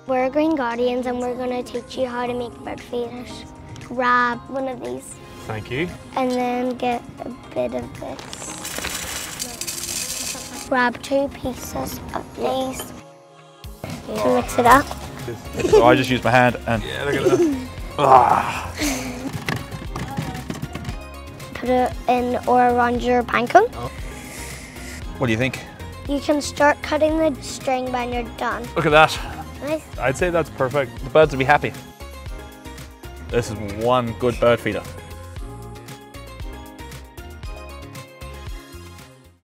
We're Green Guardians and we're going to teach you how to make bird feeders. Grab one of these. Thank you. And then get a bit of this. Grab 2 pieces of these to mix it up. So I just use my hand and Yeah, look at that. Put it in or around your pinecone. What do you think? You can start cutting the string when you're done. Look at that. Nice. I'd say that's perfect. The birds will be happy. This is one good bird feeder.